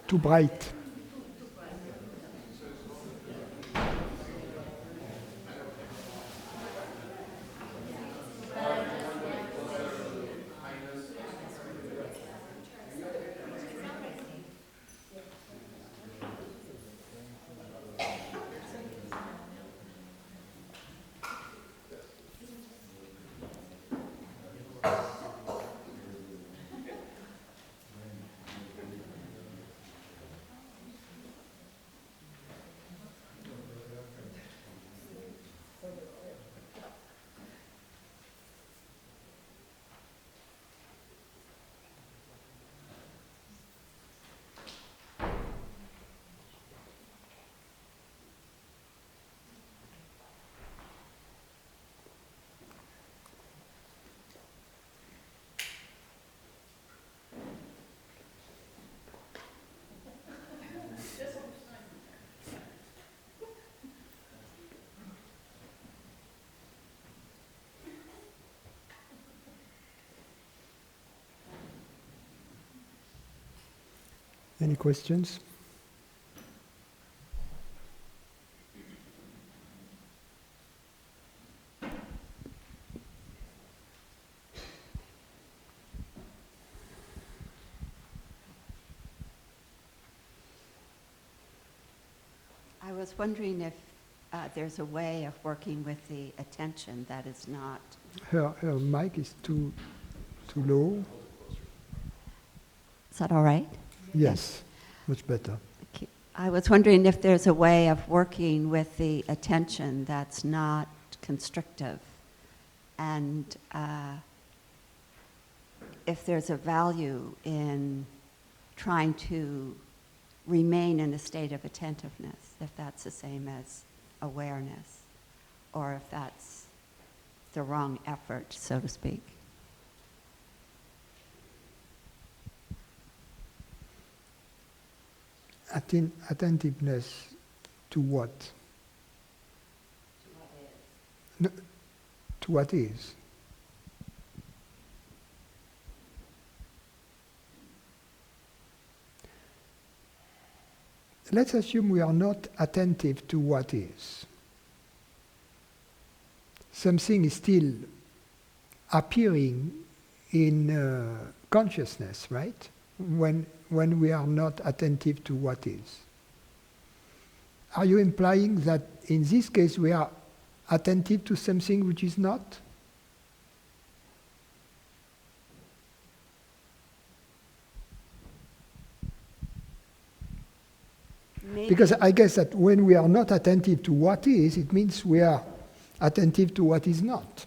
Too bright. Any questions? I was wondering if there's a way of working with the attention that is not... Her mic is too low. Is that all right? Yes, much better. Okay. I was wondering if there's a way of working with the attention that's not constrictive, and if there's a value in trying to remain in a state of attentiveness, if that's the same as awareness, or if that's the wrong effort, so to speak. Attentiveness to what? No, to what is. Let's assume we are not attentive to what is. Something is still appearing in consciousness, right? When we are not attentive to what is. Are you implying that in this case we are attentive to something which is not? Maybe. Because I guess that when we are not attentive to what is, it means we are attentive to what is not.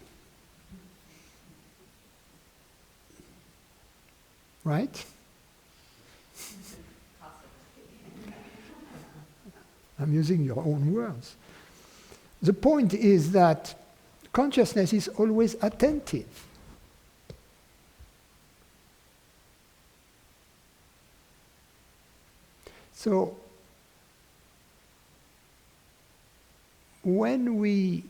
Right? I'm using your own words. The point is that consciousness is always attentive. So, when we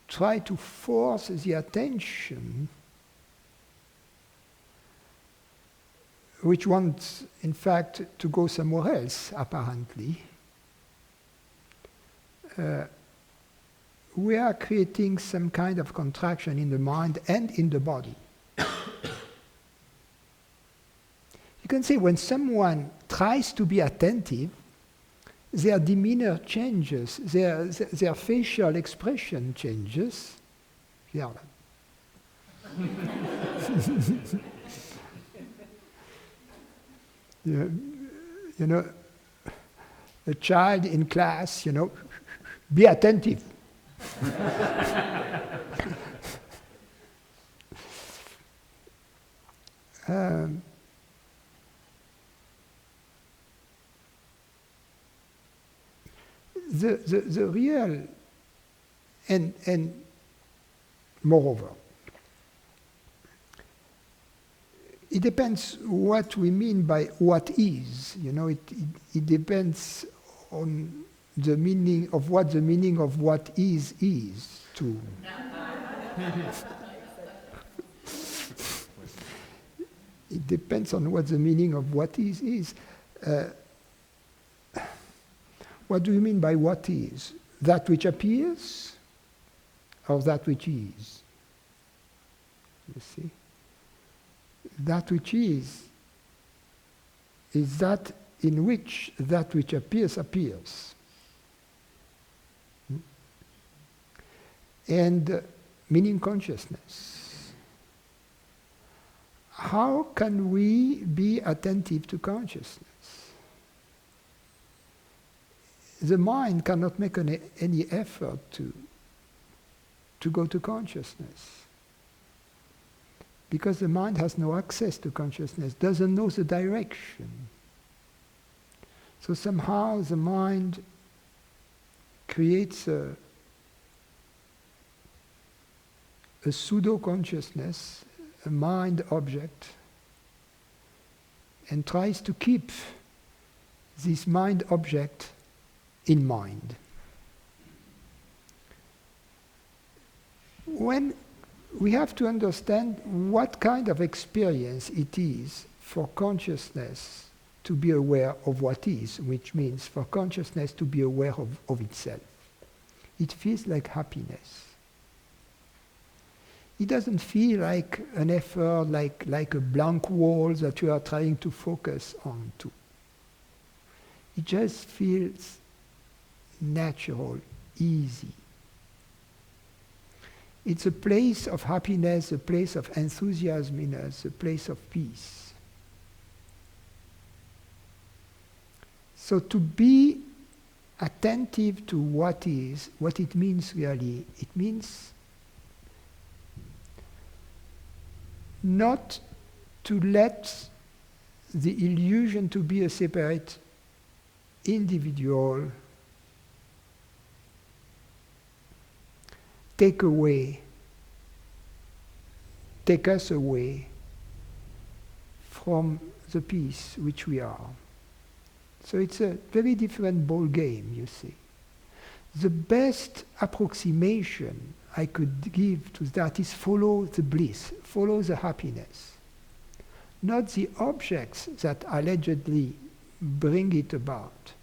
try to force the attention, which wants, in fact, to go somewhere else, apparently, we are creating some kind of contraction in the mind and in the body. You can say when someone tries to be attentive, their demeanor changes, their facial expression changes. Yeah. You know, a child in class, be attentive. The real, and moreover, it depends what we mean by what is. It depends on the meaning of what the meaning of what is too. It depends on what the meaning of what is. What do you mean by what is? That which appears or that which is? You see? That which is that in which that which appears appears. And meaning consciousness. How can we be attentive to consciousness? The mind cannot make any effort to go to consciousness. Because the mind has no access to consciousness, doesn't know the direction. So somehow the mind creates a pseudo-consciousness, a mind object, and tries to keep this mind object in mind. When we have to understand what kind of experience it is for consciousness to be aware of what is, which means for consciousness to be aware of itself. It feels like happiness. It doesn't feel like an effort, like a blank wall that you are trying to focus on to. It just feels natural, easy. It's a place of happiness, a place of enthusiasm in us, a place of peace. So to be attentive to what is, what it means really, it means not to let the illusion to be a separate individual take us away from the peace which we are. So it's a very different ball game, you see. The best approximation I could give to that is follow the bliss, follow the happiness. Not the objects that allegedly bring it about,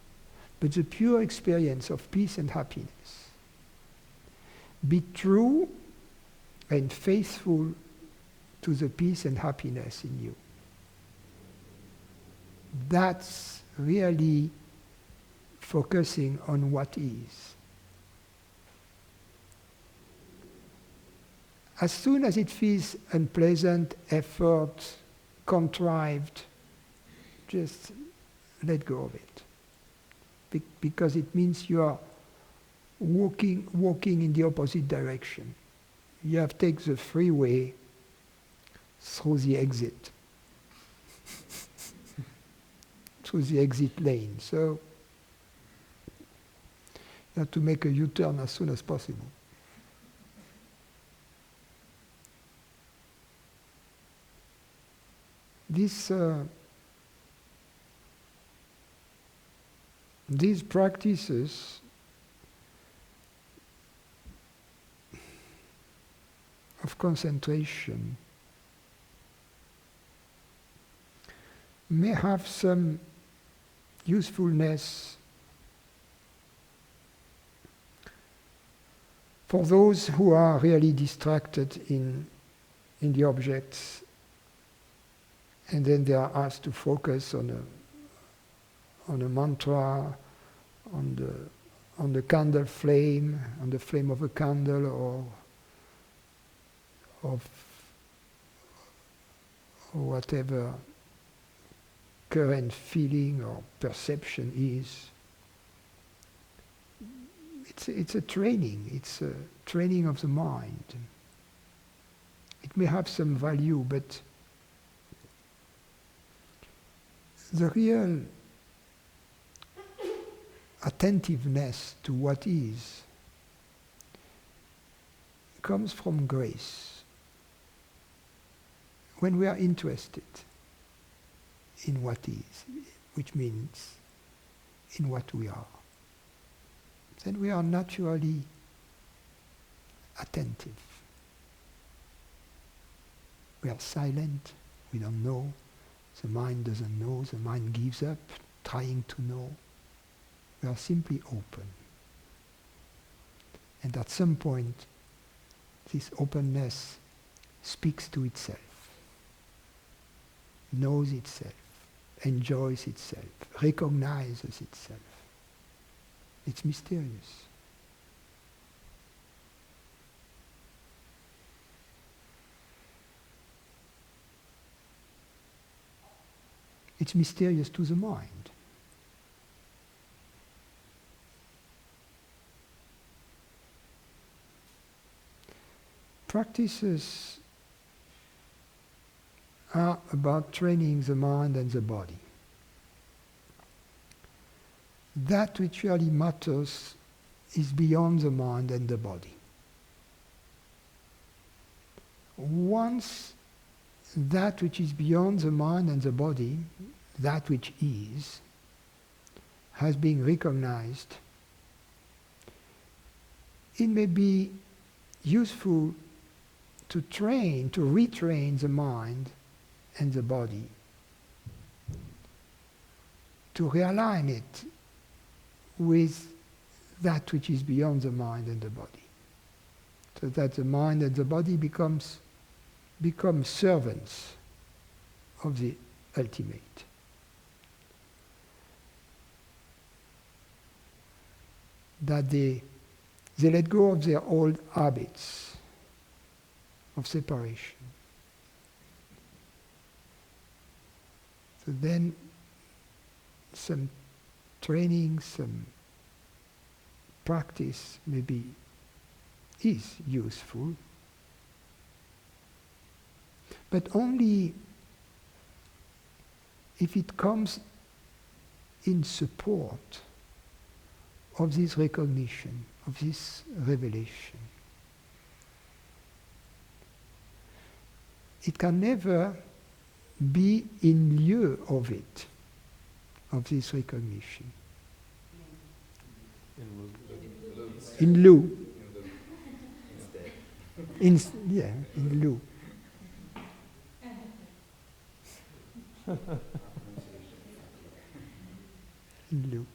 but the pure experience of peace and happiness. Be true and faithful to the peace and happiness in you. That's really focusing on what is. As soon as it feels unpleasant, effort, contrived, just let go of it. Because it means you are walking in the opposite direction. You have to take the freeway through the exit. Through the exit lane. So you have to make a U-turn as soon as possible. These practices of concentration may have some usefulness for those who are really distracted in the objects, and then they are asked to focus on a mantra, on the candle flame, on the flame of a candle, or whatever current feeling or perception is. It's a training. It's a training of the mind. It may have some value, but the real attentiveness to what is comes from grace. When we are interested in what is, which means in what we are, then we are naturally attentive. We are silent, we don't know, The mind doesn't know, the mind gives up trying to know. We are simply open. And at some point, this openness speaks to itself, knows itself, enjoys itself, recognizes itself. It's mysterious. It's mysterious to the mind. Practices are about training the mind and the body. That which really matters is beyond the mind and the body. Once that which is beyond the mind and the body, that which is, has been recognized, it may be useful to train, to retrain the mind and the body, to realign it with that which is beyond the mind and the body, so that the mind and the body become servants of the ultimate. That they let go of their old habits of separation. So then some training, some practice maybe is useful, but only if it comes in support of this recognition, of this revelation. It can never be in lieu of it, of this recognition. In lieu. In lieu. In lieu.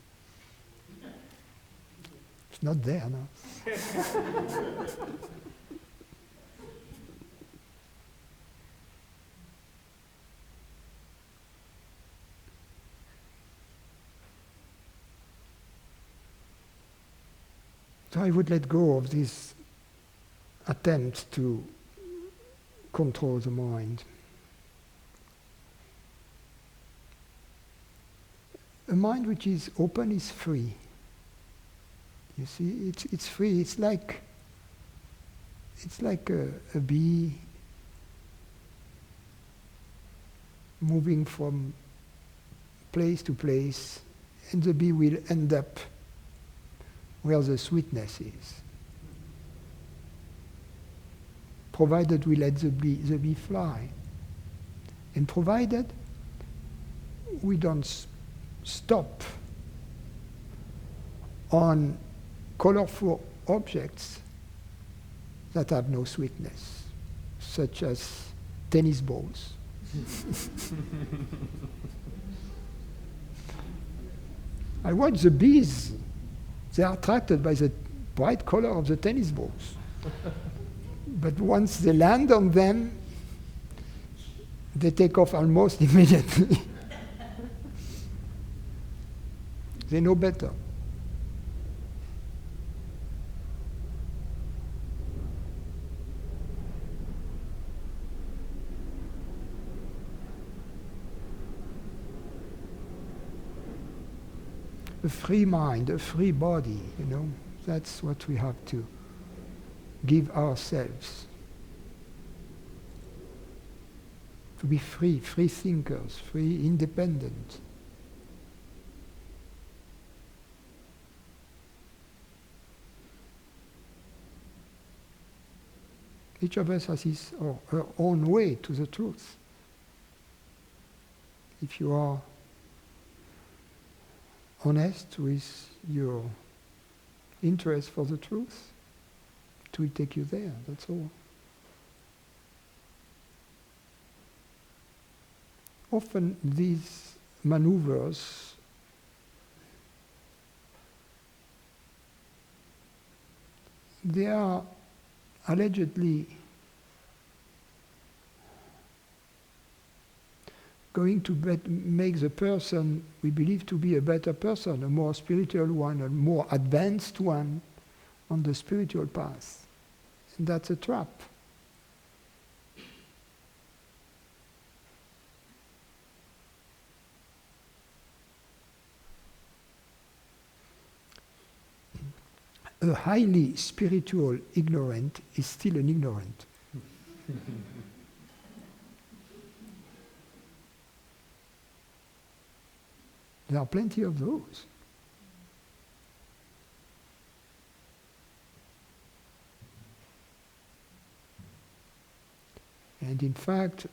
It's not there now. So I would let go of this attempt to control the mind. A mind which is open is free. You see, it's free. It's like a bee moving from place to place, and the bee will end up where the sweetness is, provided we let the bee fly, and provided we don't stop on colorful objects that have no sweetness, such as tennis balls. I watch the bees. They are attracted by the bright color of the tennis balls. But once they land on them, they take off almost immediately. They know better. A free mind, a free body, that's what we have to give ourselves. To be free, free thinkers, free, independent. Each of us has his or her own way to the truth. If you are honest with your interest for the truth, it will take you there, that's all. often these maneuvers they are allegedly going to make the person we believe to be a better person, a more spiritual one, a more advanced one on the spiritual path. And that's a trap. A highly spiritual ignorant is still an ignorant. There are plenty of those. And in fact,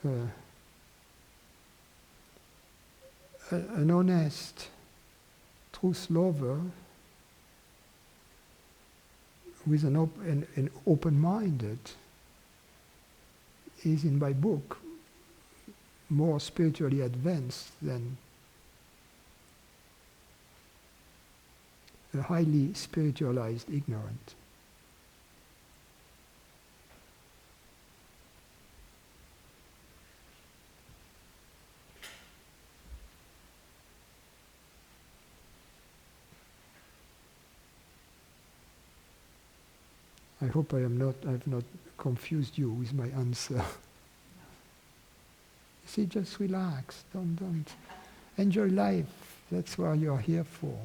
an honest truth lover with an open-minded is, in my book, more spiritually advanced than a highly spiritualized ignorant. I hope I've not confused you with my answer. See, just relax, don't. Enjoy life, that's what you're here for.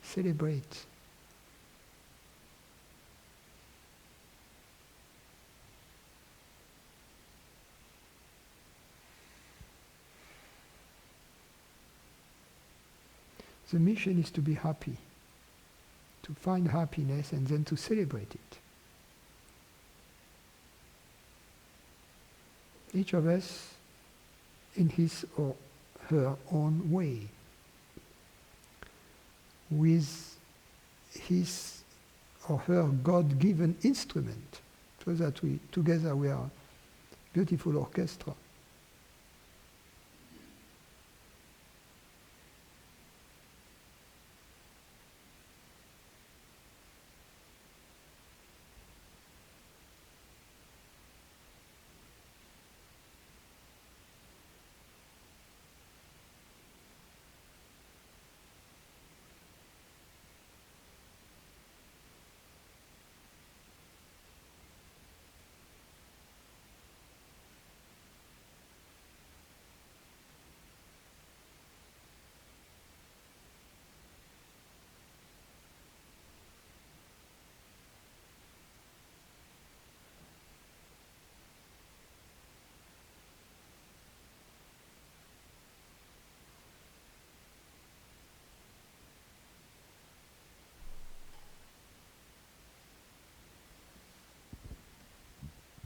Celebrate. The mission is to be happy, to find happiness and then to celebrate it. Each of us in his or her own way, with his or her God-given instrument, so that together we are a beautiful orchestra.